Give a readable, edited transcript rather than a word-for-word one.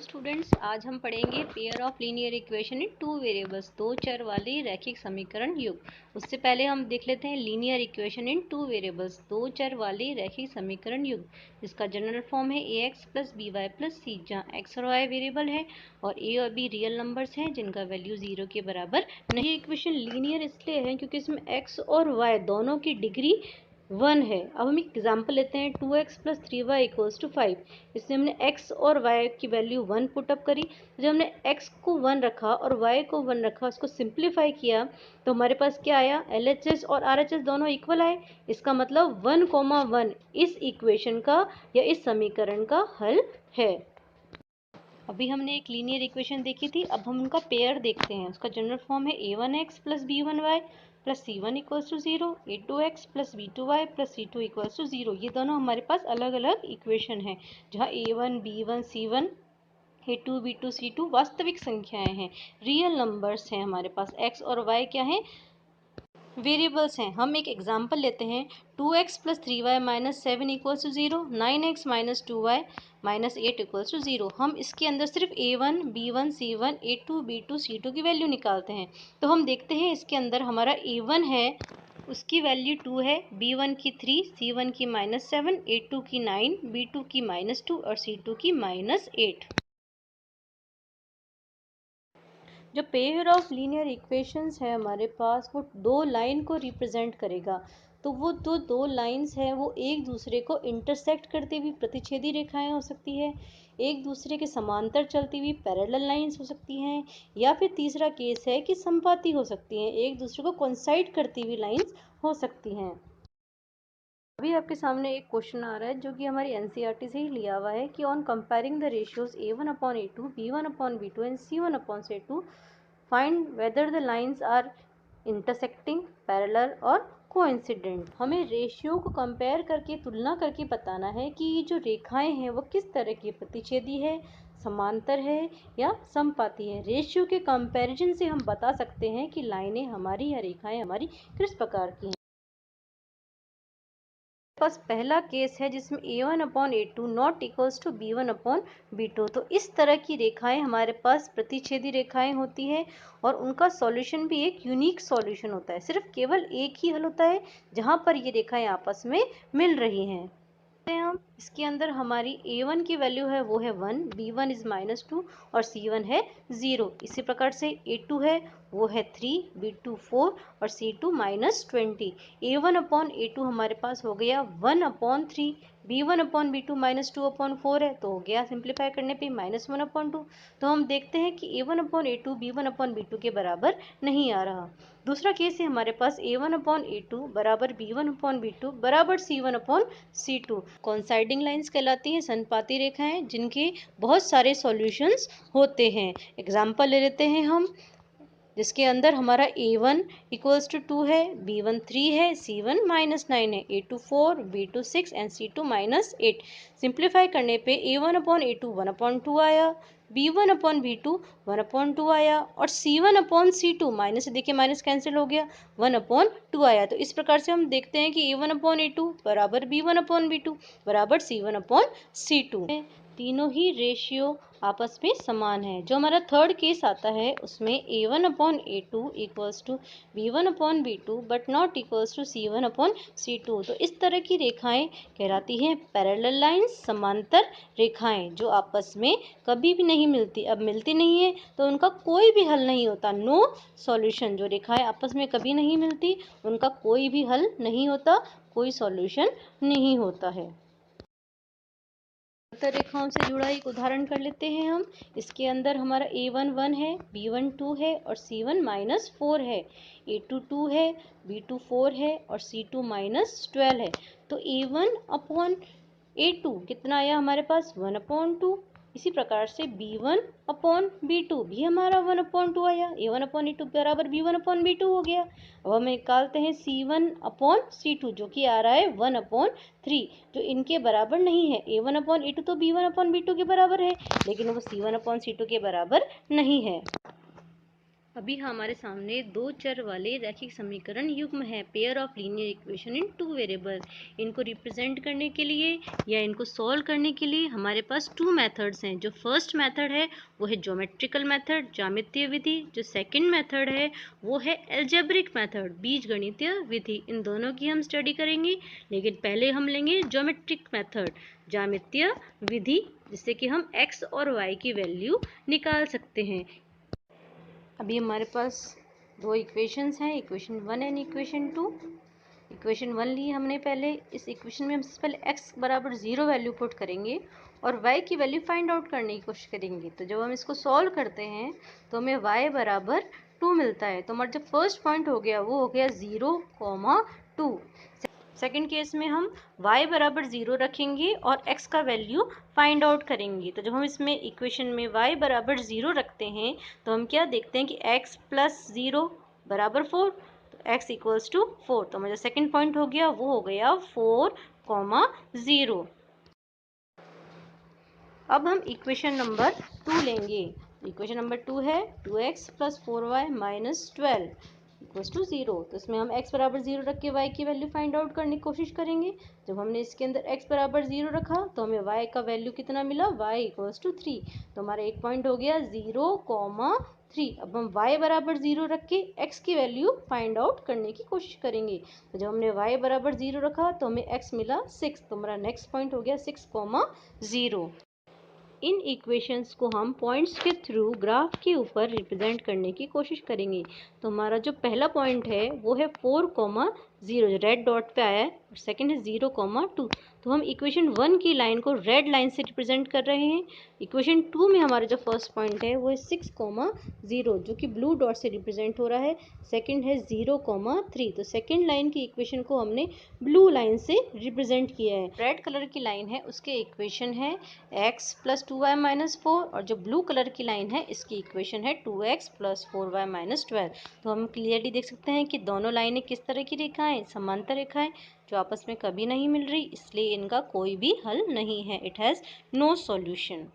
Students, आज हम पढ़ेंगे pair of linear equation in two variables, दो चर वाली रैखिक समीकरण युग। उससे पहले हम देख लेते हैं linear equation in two variables, दो चर वाली रैखिक समीकरण युग, जिसका जनरल फॉर्म है a x plus b y plus c, जहाँ एक्स और वाई वेरिएबल है और ए और बी रियल नंबर्स हैं जिनका वैल्यू 0 के बराबर नहीं। ये इक्वेशन लीनियर इसलिए है क्योंकि इसमें एक्स और वाई दोनों की डिग्री 1 है। अब हम एक एग्जाम्पल लेते हैं 2x plus 3y equals to 5। इसमें हमने x और y की वैल्यू 1 पुटअप करी। जब हमने x को 1 रखा और y को 1 रखा, उसको सिंप्लीफाई किया तो हमारे पास क्या आया, LHS और RHS दोनों इक्वल आए। इसका मतलब 1,1 इस इक्वेशन का या इस समीकरण का हल है। अभी हमने एक लीनियर इक्वेशन देखी थी, अब हम उनका पेयर देखते हैं। उसका जनरल फॉर्म है a1x plus b1y plus c1 equals to 0, a2x plus b2y plus c2 equals to 0। ये दोनों हमारे पास अलग अलग इक्वेशन हैं, जहाँ a1 b1 c1 a2 b2 c2 वास्तविक संख्याएं हैं, रियल नंबर्स हैं। हमारे पास x और y क्या हैं, वेरिएबल्स हैं। हम एक एग्जाम्पल लेते हैं 2x plus 3y minus 7 equals to 0, 9x minus 2y minus 8 equals to 0। हम इसके अंदर सिर्फ a1 b1 c1 a2 b2 c2 की वैल्यू निकालते हैं। तो हम देखते हैं इसके अंदर हमारा a1 है, उसकी वैल्यू 2 है, b1 की 3, c1 की माइनस 7, a2 की 9, b2 की माइनस 2 और c2 की माइनस 8। जो पेयर ऑफ लीनियर इक्वेशंस है हमारे पास, वो दो लाइन को रिप्रेजेंट करेगा। तो वो दो लाइंस हैं, वो एक दूसरे को इंटरसेक्ट करती हुई प्रतिच्छेदी रेखाएं हो सकती है, एक दूसरे के समांतर चलती हुई पैरेलल लाइंस हो सकती हैं, या फिर तीसरा केस है कि संपाती हो सकती हैं, एक दूसरे को कोइंसाइड करती हुई लाइंस हो सकती हैं। अभी आपके सामने एक क्वेश्चन आ रहा है जो कि हमारी एनसीईआरटी से ही लिया हुआ है कि on comparing the ratios a1/a2, b1/b2 and c1/c2 find whether the lines are intersecting, parallel और कोइंसिडेंट। हमें रेशियो को कंपेयर करके, तुलना करके बताना है कि ये जो रेखाएं हैं वो किस तरह की, प्रतिच्छेदी है, समांतर है या समपाती है। रेशियो के कंपैरिजन से हम बता सकते हैं कि लाइनें हमारी या रेखाएं हमारी किस प्रकार की हैं। पास पहला केस है जिसमें a1/a2 not equals to b1/b2। तो इस तरह की रेखाएं हमारे पास प्रतिच्छेदी रेखाएं होती हैं और उनका सॉल्यूशन भी एक यूनिक सॉल्यूशन होता है। सिर्फ केवल एक ही हल होता है जहां पर ये रेखाएं आपस में मिल रही हैं। हम इसके अंदर हमारी a1 की वैल्यू है वो है 1, b1 इज -2 और c1 है 0। इसी प्रकार से a2 है वो है 3, b2 4 और c2 -20। a1/a2 हमारे पास हो गया 1/3, b1/b2 -2/4 है, तो हो गया सिंप्लीफाई करने पे -1/2। तो हम देखते हैं कि a1/a2 b1/b2 के बराबर नहीं आ रहा। दूसरा केस है हमारे पास a1/a2 बराबर b1/b2 बराबर c1/c2। कोइंसाइडिंग लाइंस कहलाती हैं संपाती रेखाएं जिनके बहुत सारे सॉल्यूशंस होते हैं। एग्जाम्पल ले लेते हैं हम, जिसके अंदर हमारा a1 इक्वल्स टू 2 है, b1 3 है, c1 -9 है, a2 4, b2 6 and c2 -8। Simplify करने पे a1/a2 1/2 आया, b1/b2 1/2 आया और c1/c2 माइनस से देखिए माइनस कैंसिल हो गया, 1/2 आया। तो इस प्रकार से हम देखते हैं कि a1/a2 बराबर b1/b2 बराबर c1/c2। तीनों ही रेशियो आपस में समान है। जो हमारा थर्ड केस आता है उसमें a1/a2 equals to b1/b2 but not equals to c1/c2। तो इस तरह की रेखाएं कहलाती हैं पैरेलल लाइंस, समांतर रेखाएं, जो आपस में कभी भी नहीं मिलती। अब मिलती नहीं है तो उनका कोई भी हल नहीं होता, नो सॉल्यूशन। जो रेखाएं आपस में कभी नहीं मिलती उनका कोई भी हल नहीं होता, कोई सॉल्यूशन नहीं होता है। रेखाओं से जुड़ा एक उदाहरण कर लेते हैं हम। इसके अंदर हमारा a1 1 है, b1 2 है और c1 -4 है, a2 2 है, b2 4 है और c2 -12 है। तो a1/a2 कितना आया हमारे पास, 1/2। इसी प्रकार से b1/b2 भी हमारा 1/2 आया, a1/a2 बराबर b1/b2 हो गया। अब हम निकालते हैं c1/c2 जो कि आ रहा है 1/3, जो इनके बराबर नहीं है। a1/a2 तो b1/b2 के बराबर है, लेकिन वो c1/c2 के बराबर नहीं है। अभी हमारे सामने दो चर वाले रैखिक समीकरण युग्म है, pair of linear equation in two variable. इनको रिप्रेजेंट करने के लिए या इनको सॉल्व करने के लिए हमारे पास टू मेथड्स हैं। जो फर्स्ट मेथड है वो है ज्योमेट्रिकल मेथड, ज्यामितीय विधि। जो सेकंड मेथड है वो है अलजेब्रिक मेथड, बीजगणितीय विधि। इन दोनों की हम स्टडी करेंगे, लेकिन पहले हम लेंगे ज्योमेट्रिक मेथड, ज्यामितीय विधि, जिससे कि हम x और y की वैल्यू निकाल सकते हैं। अभी हमारे पास दो इक्वेशंस हैं, इक्वेशन 1 एंड इक्वेशन 2। इक्वेशन 1 ली हमने पहले। इस इक्वेशन में हम सबसे पहले x बराबर 0 वैल्यू पुट करेंगे और y की वैल्यू फाइंड आउट करने की कोशिश करेंगे। तो जब हम इसको सॉल्व करते हैं तो हमें y बराबर 2 मिलता है। तो हमारा जो फर्स्ट पॉइंट हो गया वो हो गया 0,2। सेकंड केस में हम y बराबर 0 रखेंगे और x का वैल्यू फाइंड आउट करेंगे। तो जब हम इसमें इक्वेशन में y बराबर 0 रखते हैं तो हम क्या देखते हैं कि x प्लस 0 बराबर 4, तो x इक्वल्स टू 4। तो हमारा सेकंड पॉइंट हो गया वो हो गया 4,0। अब हम इक्वेशन नंबर 2 लेंगे। इक्वेशन नंबर 2 है 2x plus 4y minus 12 equals to 0। तो इसमें हम x बराबर 0 रख के y की वैल्यू फाइंड आउट करने की कोशिश करेंगे। जब हमने इसके अंदर x बराबर 0 रखा तो हमें y का वैल्यू कितना मिला, y इक्वल्स टू 3। तो हमारा एक पॉइंट हो गया 0,3। अब हम y बराबर 0 रख के x की वैल्यू फाइंड आउट करने की कोशिश करेंगे। तो जब हमने y बराबर 0 रखा तो हमें x मिला 6। तो हमारा नेक्स्ट पॉइंट हो गया 6,0। इन इक्वेशंस को हम पॉइंट्स के थ्रू ग्राफ के ऊपर रिप्रेजेंट करने की कोशिश करेंगे। तो हमारा जो पहला पॉइंट है वो है 4,0, जो रेड डॉट पे आया है, और सेकंड है 0,2। तो हम इक्वेशन 1 की लाइन को रेड लाइन से रिप्रेजेंट कर रहे हैं। इक्वेशन 2 में हमारा जो फर्स्ट पॉइंट है वो है 6,0, जो कि ब्लू डॉट से रिप्रेजेंट हो रहा है। सेकंड है 0,3। तो सेकंड लाइन की इक्वेशन को हमने ब्लू लाइन से रिप्रेजेंट किया है। रेड कलर की लाइन है उसके इक्वेशन है x प्लस 2y माइनस 4, और जो ब्लू कलर की लाइन है इसकी इक्वेशन है 2x प्लस 4y माइनस 12। तो हम क्लियरली देख सकते हैं कि दोनों लाइनें किस तरह की रेखाएं, समांतर रेखाएं जो आपस में कभी नहीं मिल रही, इसलिए इनका कोई भी हल नहीं है। It has no solution.